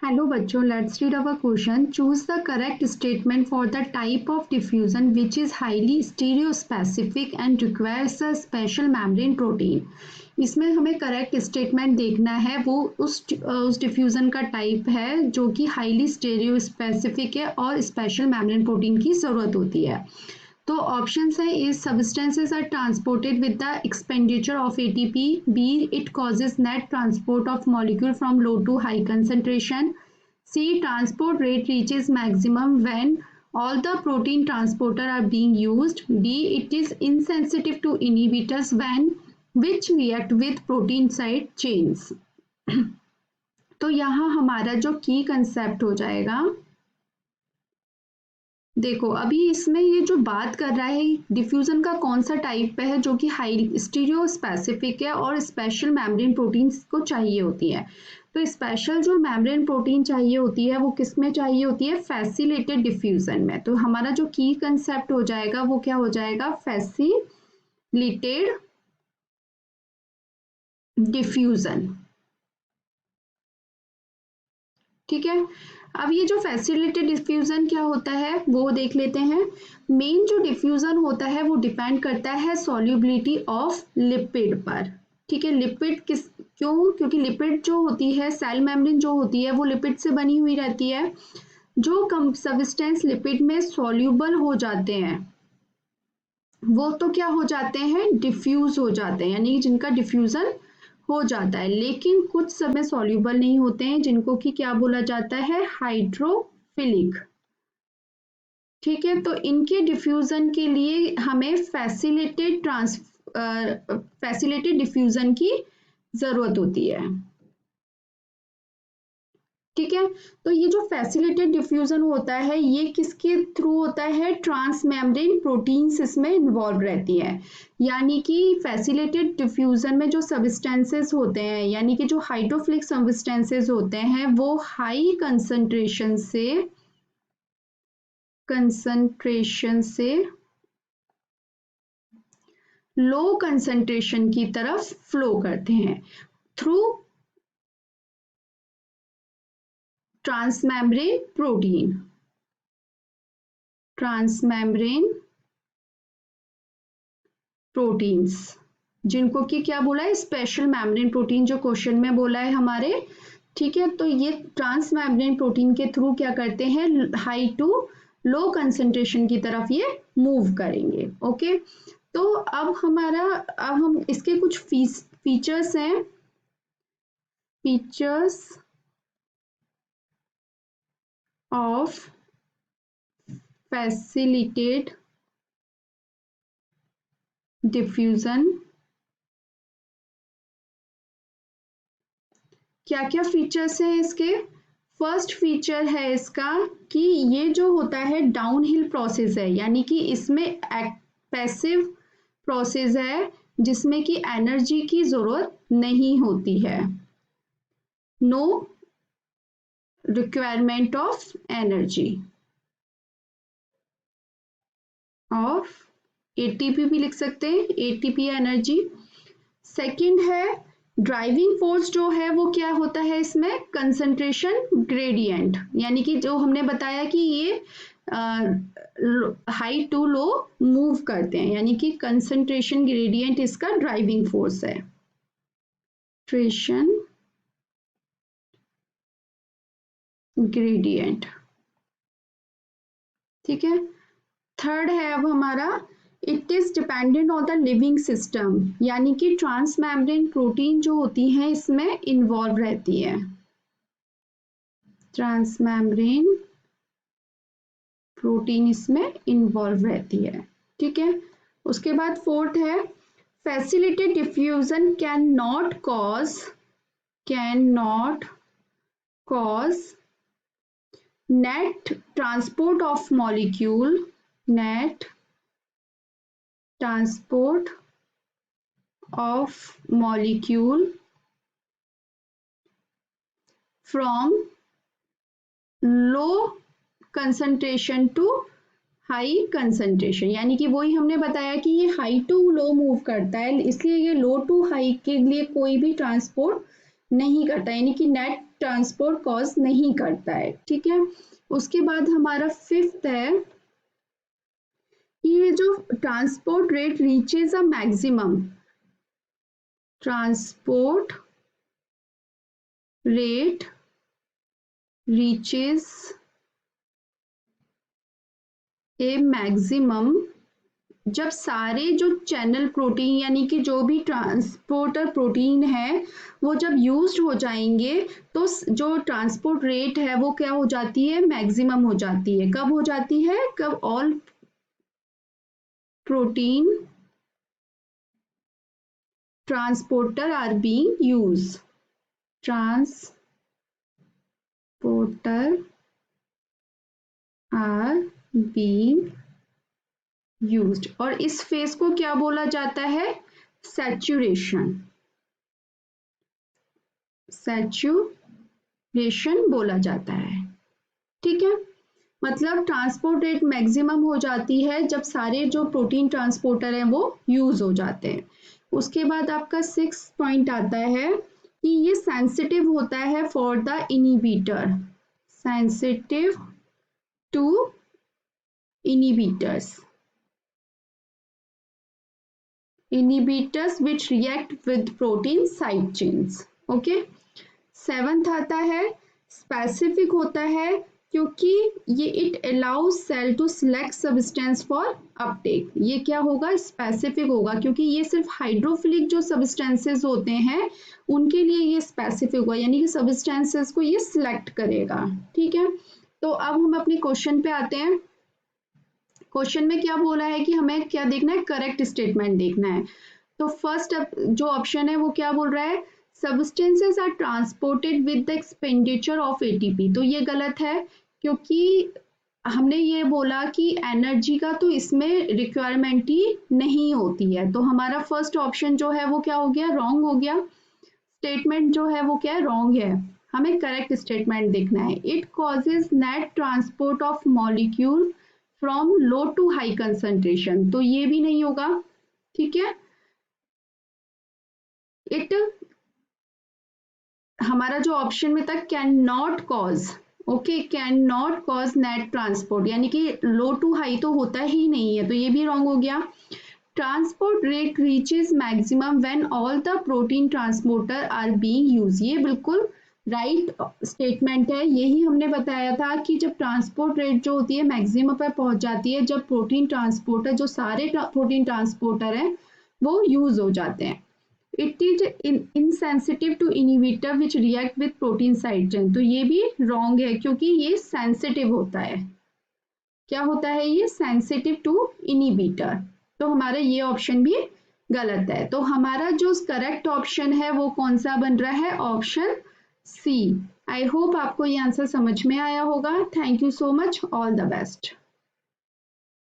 Hello बच्चों, let's read our question. Choose the correct statement for the type of diffusion which is highly stereospecific and requires a special membrane protein. इसमें हमें correct statement देखना है, वो उस diffusion का type है जो कि हाईली स्टेरियोस्पेसिफिक है और स्पेशल मेम्ब्रेन प्रोटीन की ज़रूरत होती है. तो ऑप्शंस है A substances are transported with the expenditure of ATP, B it causes net transport of molecule from low to high concentration, C transport rate reaches maximum when all the protein transporter are being used, d it is insensitive to inhibitors when which react with protein side chains. तो यहाँ हमारा जो की concept हो जाएगा, देखो अभी इसमें ये जो बात कर रहा है डिफ्यूजन का कौन सा टाइप है जो कि हाई स्टीरियो स्पेसिफिक है और स्पेशल मेम्ब्रेन प्रोटीन्स को चाहिए होती है. तो स्पेशल जो मेम्ब्रेन प्रोटीन चाहिए होती है वो किस में चाहिए होती है? फैसिलिटेड डिफ्यूजन में. तो हमारा जो की कंसेप्ट हो जाएगा वो क्या हो जाएगा? Facilitated diffusion. ठीक है. अब ये जो फैसिलिटेड डिफ्यूजन क्या होता है वो देख लेते हैं. मेन जो डिफ्यूजन होता है वो डिपेंड करता है सॉल्युबिलिटी ऑफ लिपिड पर. ठीक है. लिपिड क्योंकि लिपिड जो होती है, सेल मेम्ब्रेन जो होती है वो लिपिड से बनी हुई रहती है. जो सब्सटेंस लिपिड में सॉल्युबल हो जाते हैं वो तो क्या हो जाते हैं? डिफ्यूज हो जाते हैं, यानी जिनका डिफ्यूजन हो जाता है. लेकिन कुछ समय सॉल्युबल नहीं होते हैं जिनको कि क्या बोला जाता है? हाइड्रोफिलिक. ठीक है. तो इनके डिफ्यूजन के लिए हमें फैसिलिटेड डिफ्यूजन की जरूरत होती है. ठीक है. तो ये जो फैसिलिटेड डिफ्यूजन होता है ये किसके थ्रू होता है? ट्रांस मेम्ब्रेन प्रोटीन्स इसमें इन्वॉल्व रहती है. यानी कि फैसिलिटेड डिफ्यूजन में जो सब्सटेंसेस होते हैं, यानी कि जो हाइड्रोफिलिक सब्सटेंसेस होते हैं वो हाई कंसंट्रेशन से लो कंसंट्रेशन की तरफ फ्लो करते हैं थ्रू ट्रांसमेम्ब्रेन प्रोटीन्स, जिनको कि क्या बोला है? स्पेशल मेम्ब्रेन प्रोटीन, जो क्वेश्चन में बोला है हमारे. ठीक है. तो ये ट्रांसमेम्ब्रेन प्रोटीन के थ्रू क्या करते हैं? हाई टू लो कंसंट्रेशन की तरफ ये मूव करेंगे. ओके. तो अब हम इसके कुछ फीचर्स हैं. Features of facilitated diffusion. क्या क्या फीचर्स हैं इसके? फर्स्ट फीचर है इसका कि ये जो होता है डाउनहिल प्रोसेस है, यानी कि इसमें पैसिव प्रोसेस है जिसमें कि एनर्जी की जरूरत नहीं होती है. No requirement of energy of ATP भी लिख सकते हैं, एटीपी एनर्जी. सेकंड है ड्राइविंग फोर्स जो है वो क्या होता है इसमें? कंसंट्रेशन ग्रेडियंट, यानी कि जो हमने बताया कि ये हाई टू लो मूव करते हैं, यानी कि कंसंट्रेशन ग्रेडियंट इसका ड्राइविंग फोर्स है. ट्रेशन ग्रेडियंट. ठीक है. थर्ड है अब हमारा it is dependent on the living system, यानी कि ट्रांसमेम्ब्रेन प्रोटीन जो होती हैं इसमें इन्वॉल्व रहती है. ट्रांसमेम्ब्रेन प्रोटीन इसमें इन्वॉल्व रहती है. ठीक है. उसके बाद फोर्थ है facilitated diffusion can not cause net transport of molecule from low concentration to high concentration. यानी कि वही हमने बताया कि ये हाई टू लो मूव करता है, इसलिए ये लो टू हाई के लिए कोई भी ट्रांसपोर्ट नहीं करता, यानी कि नेट ट्रांसपोर्ट कॉज नहीं करता है। ठीक है, उसके बाद हमारा फिफ्थ है कि ये जो transport rate reaches a maximum, transport rate reaches A maximum जब सारे जो चैनल प्रोटीन यानी कि जो भी ट्रांसपोर्टर प्रोटीन है वो जब यूज्ड हो जाएंगे तो जो ट्रांसपोर्ट रेट है वो क्या हो जाती है, मैक्सिमम हो जाती है। कब हो जाती है, कब all protein transporter are being used, transporter are being used. और इस फेज को क्या बोला जाता है, सैचुरेशन, सैचुरेशन बोला जाता है। ठीक है, मतलब ट्रांसपोर्ट रेट मैक्सिमम हो जाती है जब सारे जो प्रोटीन ट्रांसपोर्टर हैं वो यूज हो जाते हैं। उसके बाद आपका 6 पॉइंट आता है कि ये सेंसिटिव होता है for the inhibitor, sensitive to inhibitors which react with protein side chains. Okay, seventh आता है स्पेसिफिक होता है क्योंकि ये it allows cell to select substance for uptake. ये क्या होगा, स्पेसिफिक होगा क्योंकि ये सिर्फ हाइड्रोफिलिक जो सब्सटेंसेस होते हैं उनके लिए ये स्पेसिफिक होगा, यानी कि सब्सटेंसेस को ये सिलेक्ट करेगा। ठीक है, तो अब हम अपने क्वेश्चन पे आते हैं। क्वेश्चन में क्या बोला है कि हमें क्या देखना है, करेक्ट स्टेटमेंट देखना है। तो फर्स्ट जो ऑप्शन है वो क्या बोल रहा है, substances are transported with the expenditure of ATP. तो ये गलत है क्योंकि हमने ये बोला कि एनर्जी का तो इसमें रिक्वायरमेंट ही नहीं होती है। तो हमारा फर्स्ट ऑप्शन जो है वो क्या हो गया, रॉन्ग हो गया। स्टेटमेंट जो है वो क्या है, रॉन्ग है। हमें करेक्ट स्टेटमेंट देखना है। It causes net transport of molecule from low to high concentration. तो ये भी नहीं होगा। ठीक है, इट हमारा जो ऑप्शन में था can not cause, okay, can not cause net transport, यानी कि लो टू हाई तो होता ही नहीं है, तो ये भी रॉन्ग हो गया। Transport rate reaches maximum when all the protein transporter are being use. ये बिल्कुल राइट स्टेटमेंट है। यही हमने बताया था कि जब ट्रांसपोर्ट रेट जो होती है मैक्सिमम पर पहुंच जाती है जब प्रोटीन ट्रांसपोर्टर, जो सारे प्रोटीन ट्रांसपोर्टर हैं वो यूज हो जाते हैं। It is insensitive to inhibitor which react with protein side chain. तो ये भी रॉन्ग है क्योंकि ये सेंसिटिव होता है। क्या होता है ये, सेंसिटिव टू इनिबिटर। तो हमारा ये ऑप्शन भी गलत है। तो हमारा जो करेक्ट ऑप्शन है वो कौन सा बन रहा है, ऑप्शन सी। आई होप आपको ये आंसर समझ में आया होगा। Thank you so much, all the best.